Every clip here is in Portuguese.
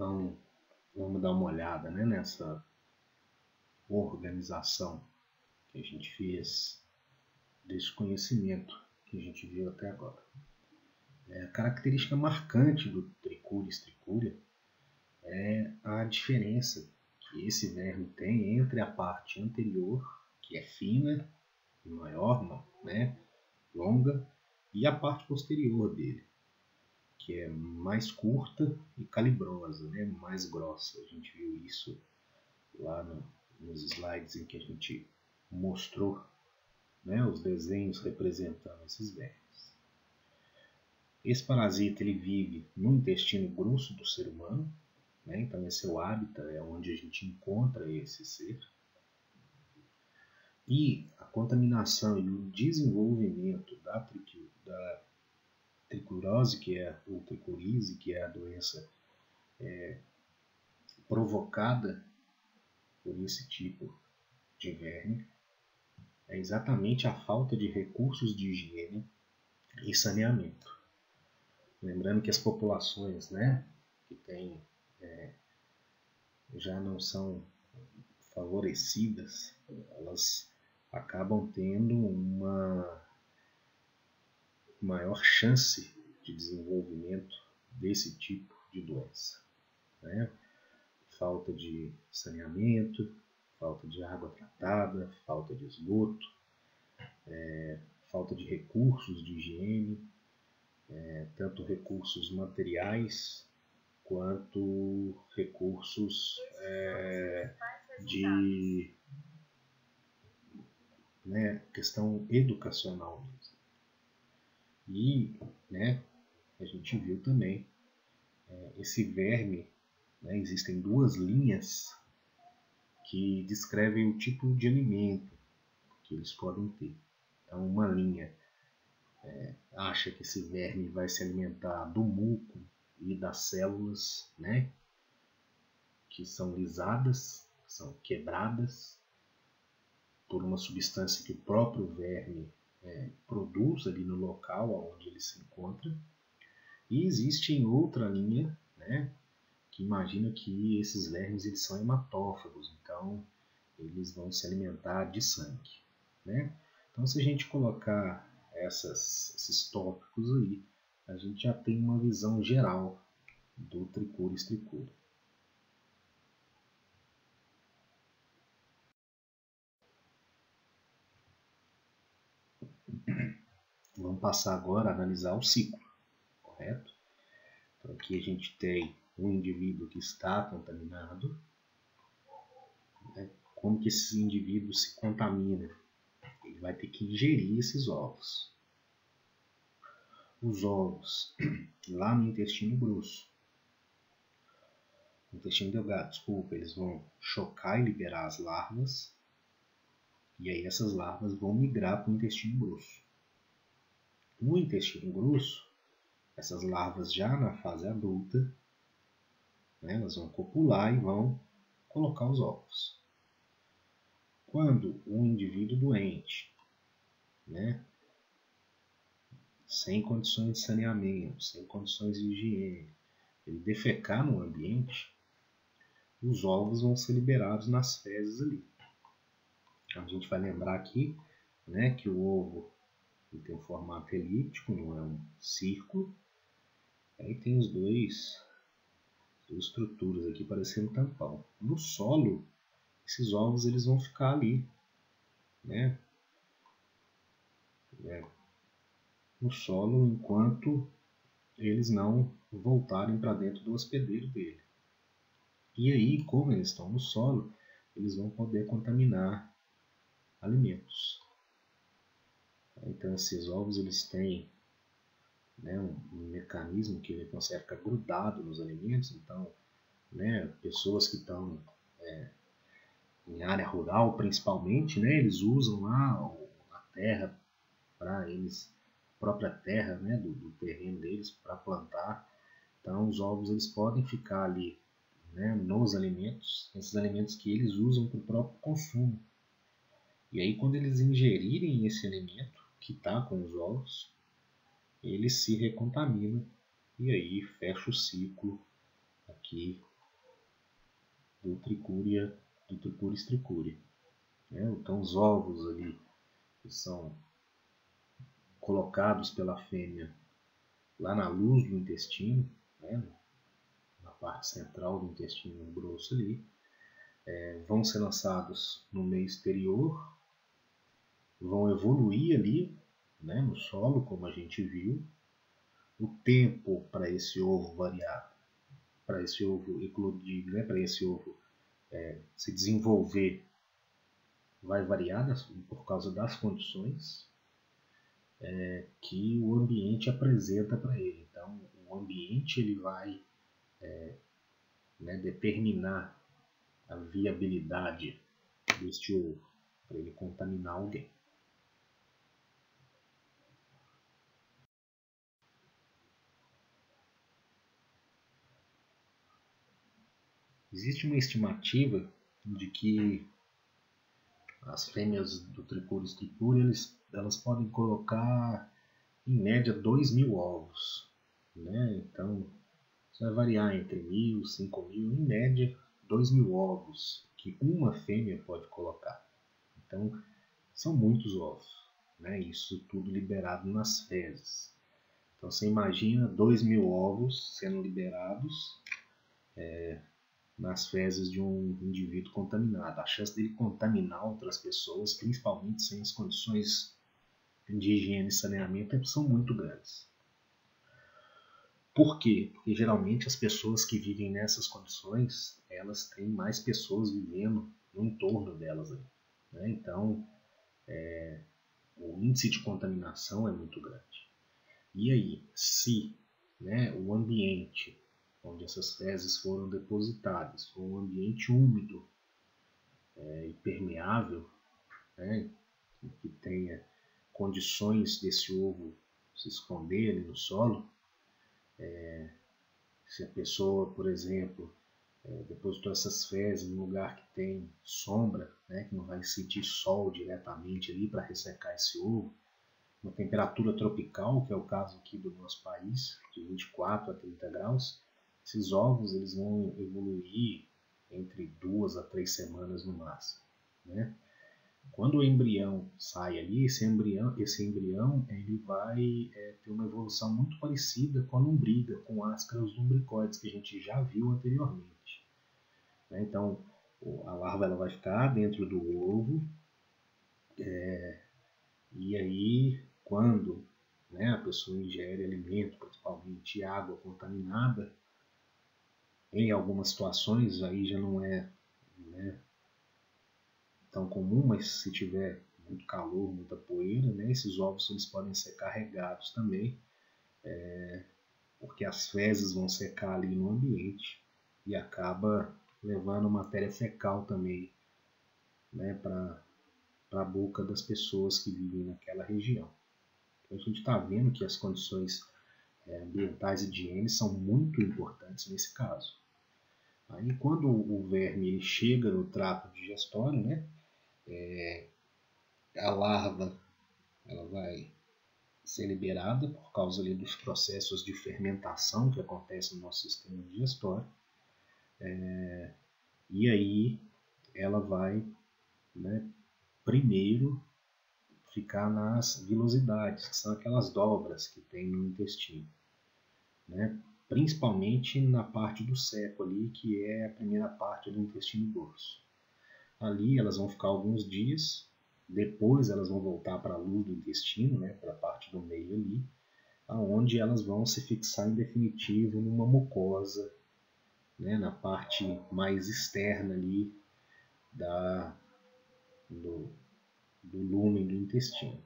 Então, vamos dar uma olhada, né, nessa organização que a gente fez desse conhecimento que a gente viu até agora. A característica marcante do Trichuris trichuria é a diferença que esse verme tem entre a parte anterior, que é fina e maior, né, longa, e a parte posterior dele, que é mais curta e calibrosa, né, mais grossa. A gente viu isso lá nos slides em que a gente mostrou, né, os desenhos representando esses vermes. Esse parasita ele vive no intestino grosso do ser humano, né, então esse é o hábitat, é onde a gente encontra esse ser. E a contaminação e o desenvolvimento da trichurose, ou trichurise, que é a doença provocada por esse tipo de verme, é exatamente a falta de recursos de higiene e saneamento. Lembrando que as populações, né, que têm, já não são favorecidas, elas acabam tendo uma maior chance de desenvolvimento desse tipo de doença, né? Falta de saneamento, falta de água tratada, falta de esgoto, falta de recursos de higiene, tanto recursos materiais quanto recursos de questão educacional mesmo. E, né, a gente viu também esse verme, né, existem duas linhas que descrevem o tipo de alimento que eles podem ter. Então, uma linha acha que esse verme vai se alimentar do muco e das células, né, que são lisadas, são quebradas por uma substância que o próprio verme produz ali no local onde ele se encontra. E existe em outra linha, né, que imagina que esses vermes eles são hematófagos, então eles vão se alimentar de sangue, né? Então, se a gente colocar esses tópicos aí, a gente já tem uma visão geral do Trichuris trichuria. Vamos passar agora a analisar o ciclo, correto? Então, aqui a gente tem um indivíduo que está contaminado. Né? Como que esse indivíduo se contamina? Ele vai ter que ingerir esses ovos. Os ovos lá no intestino grosso, no intestino delgado, desculpa, eles vão chocar e liberar as larvas. E aí essas larvas vão migrar para o intestino grosso. No intestino grosso, essas larvas já na fase adulta, né, elas vão copular e vão colocar os ovos. Quando um indivíduo doente, né, sem condições de saneamento, sem condições de higiene, ele defecar no ambiente, os ovos vão ser liberados nas fezes ali. A gente vai lembrar aqui, né, que o ovo ele tem um formato elíptico, não é um círculo. Aí tem as duas estruturas aqui parecendo tampão. No solo, esses ovos eles vão ficar ali, né, no solo, enquanto eles não voltarem para dentro do hospedeiro dele. E aí, como eles estão no solo, eles vão poder contaminar alimentos. Então, esses ovos eles têm, né, um mecanismo que ele consegue ficar grudado nos alimentos. Então, né, pessoas que estão em área rural, principalmente, né, eles usam lá a terra para eles, a própria terra, né, do terreno deles para plantar. Então, os ovos eles podem ficar ali, né, nos alimentos, esses alimentos que eles usam para o próprio consumo. E aí, quando eles ingerirem esse alimento que está com os ovos, ele se recontamina e aí fecha o ciclo aqui do Trichuris trichuri. Né? Então os ovos ali que são colocados pela fêmea lá na luz do intestino, né? Na parte central do intestino grosso ali, vão ser lançados no meio exterior, vão evoluir ali, né, no solo, como a gente viu. O tempo para esse ovo variar, para esse ovo eclodir, né, para esse ovo se desenvolver, vai variar por causa das condições que o ambiente apresenta para ele. Então, o ambiente ele vai determinar a viabilidade deste ovo para ele contaminar alguém. Existe uma estimativa de que as fêmeas do Trichuris trichuri elas podem colocar em média 2.000 ovos, né? Então isso vai variar entre 1.000 e 5.000, em média 2.000 ovos que uma fêmea pode colocar. Então são muitos ovos, né? Isso tudo liberado nas fezes. Então você imagina 2.000 ovos sendo liberados nas fezes de um indivíduo contaminado. A chance dele contaminar outras pessoas, principalmente sem as condições de higiene e saneamento, são muito grandes. Por quê? Porque geralmente as pessoas que vivem nessas condições, elas têm mais pessoas vivendo no entorno delas. Né? Então, o índice de contaminação é muito grande. E aí, se o ambiente onde essas fezes foram depositadas for um ambiente úmido e permeável, né, que tenha condições desse ovo se esconder ali no solo, se a pessoa, por exemplo, depositou essas fezes em um lugar que tem sombra, né, que não vai sentir sol diretamente ali para ressecar esse ovo, uma temperatura tropical, que é o caso aqui do nosso país, de 24 a 30 graus, esses ovos eles vão evoluir entre 2 a 3 semanas no máximo. Né? Quando o embrião sai ali, esse embrião ele vai ter uma evolução muito parecida com a lombriga, com áscaras lumbricoides, que a gente já viu anteriormente. Né? Então, a larva ela vai ficar dentro do ovo, e aí, quando a pessoa ingere alimento, principalmente água contaminada, em algumas situações aí já não é tão comum, mas se tiver muito calor, muita poeira, esses ovos eles podem ser carregados também, porque as fezes vão secar ali no ambiente e acaba levando matéria fecal também para a boca das pessoas que vivem naquela região. Então a gente está vendo que as condições ambientais e de higiene são muito importantes nesse caso. Aí quando o verme ele chega no trato digestório, a larva ela vai ser liberada por causa ali dos processos de fermentação que acontecem no nosso sistema digestório. E aí ela vai primeiro ficar nas vilosidades, que são aquelas dobras que tem no intestino. Principalmente na parte do ceco ali, que é a primeira parte do intestino grosso. Ali elas vão ficar alguns dias, depois elas vão voltar para a luz do intestino, para a parte do meio ali, aonde elas vão se fixar em definitivo numa mucosa, na parte mais externa ali do lúmen do intestino.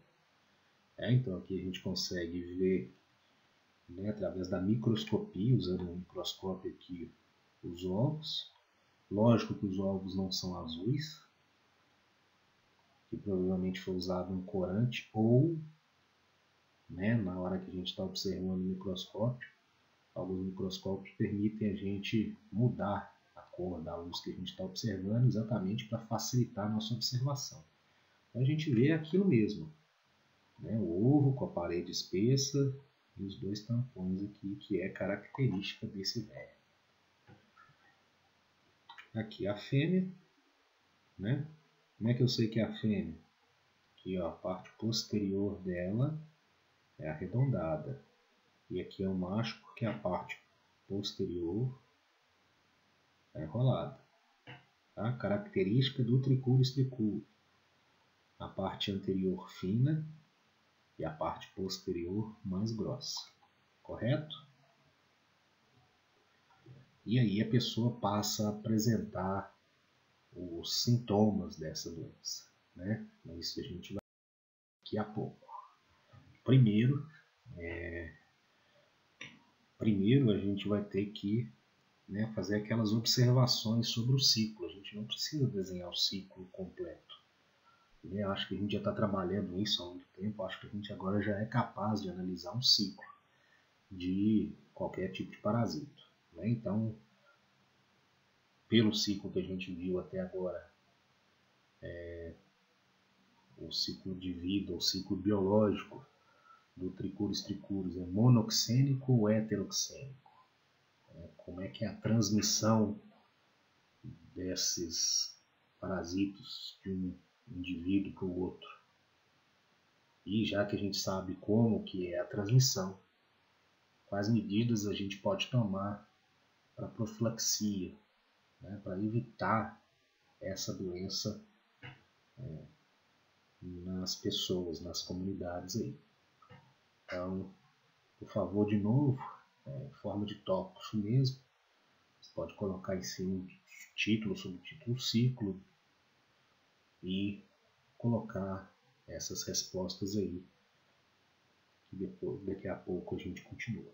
Então aqui a gente consegue ver, através da microscopia, usando um microscópio aqui, os ovos. Lógico que os ovos não são azuis, que provavelmente foi usado um corante, ou na hora que a gente está observando o microscópio, alguns microscópios permitem a gente mudar a cor da luz que a gente está observando, exatamente para facilitar a nossa observação. Então a gente vê aquilo mesmo, o ovo com a parede espessa e os dois tampões aqui, que é característica desse verme. Aqui a fêmea, né? Como é que eu sei que é a fêmea? Aqui, ó, a parte posterior dela é arredondada. E aqui é o macho porque a parte posterior é enrolada. Tá? Característica do Trichuris trichurus. A parte anterior fina e a parte posterior mais grossa. Correto? E aí a pessoa passa a apresentar os sintomas dessa doença, né? Isso a gente vai ver daqui a pouco. Primeiro a gente vai ter que, né, fazer aquelas observações sobre o ciclo. A gente não precisa desenhar o ciclo completo. Eu acho que a gente já está trabalhando nisso há muito tempo. Acho que a gente agora já é capaz de analisar um ciclo de qualquer tipo de parasito, né? Então, pelo ciclo que a gente viu até agora, o ciclo de vida, o ciclo biológico do Trichuris trichurus é monoxênico ou heteroxênico? Como é que é a transmissão desses parasitos de um indivíduo para o outro? E já que a gente sabe como que é a transmissão, quais medidas a gente pode tomar para profilaxia, né, para evitar essa doença nas pessoas, nas comunidades aí. Então, por favor, de novo, em forma de tópico mesmo, você pode colocar em cima um título, subtítulo, ciclo e colocar essas respostas aí, que depois, daqui a pouco a gente continua.